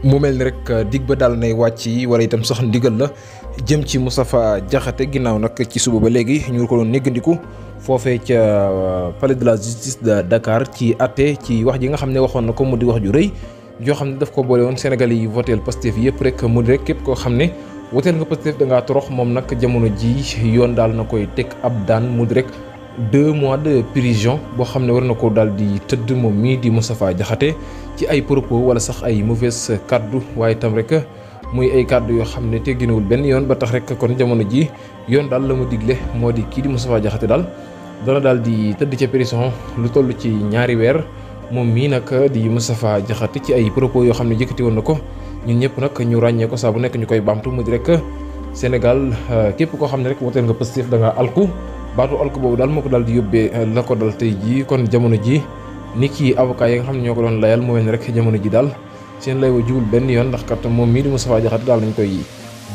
mu mel ni rek dig ba daal nay wàcc wala itam sax ndigal la jëm ci Moustapha Diakhaté ginnaaw nag ci suba ba léegi ñu ko doon néggandiku foofee ca palais de la justice de Dakar ci àtte ci wax ji nga xam ne waxoon na ko mu di wax ju rëy joo xam ne daf ko boole woon Sénégal yi voteel Pastef yëpp rek mu di rek képp koo xam ne woteel nga Pastef da ngaa torox moom nag jamono ji yoon daal na koy teg ab daan mu di rek 2 mois de prison boo xam ne war na ko daal di tëdd moom mii di Moustapha Diakhaté ci ay propos wala sax ay mauvaise kaddu waaye itam rek muy ay kaddu yoo xam ne tegginawul benn yoon ba tax rek kon jamono ji yoon daal la mu digle moo di kii di Moustapha Diakhaté daal dana daal di tëdd ca prison lu toll ci 2 weer moom mii nag di Moustapha Diakhaté ci ay propos yoo xam ne yëkkati woon na ko ñun ñëpp nag ñu ràññee ko saa bu nekk ñu koy baamtu mu di rek Sénégal képp koo xam ne rek woteel nga Pastef da ngaa alku baatu alku boobu daal moo ko daal di yóbbee la ko dal tey jii kon jamono ji ni ki avocat yi nga xam ne ñoo ko doon layal mu mel ni rek jamono ji daal seen lay wa jiwul benn yoon ndax kat moom mii di Moustapha Diakhaté daal nañ koy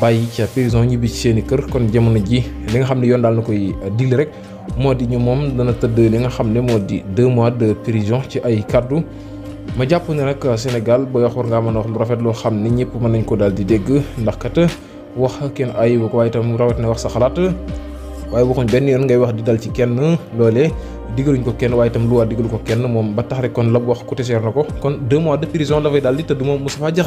bàyyi ca prison ñibbi ci seen i kër kon jamono ji li nga xam ne yoon daal na koy digle rek moo di ñu moom dana tëdd li nga xam ne moo di 2 mois de prison ci ay kaddu ma jàpp ne nag Sénégal booy wax war ngaa mën a wax lu rafet loo xam ne ñëpp mën nañ ko daal di dégg ndax kat wax kenn ayibu ko waaye itam rawat na wax sa xalaat waaye waxuñ benn yoon ngay wax di dal ci kenn loolee digaluñ ko kenn waaye itam lu waa digalu ko kenn moom ba tax rek kon la wax coûté cher na ko kon 2 mois de prison dafay daal di tëdd moom Moustapha Diakhaté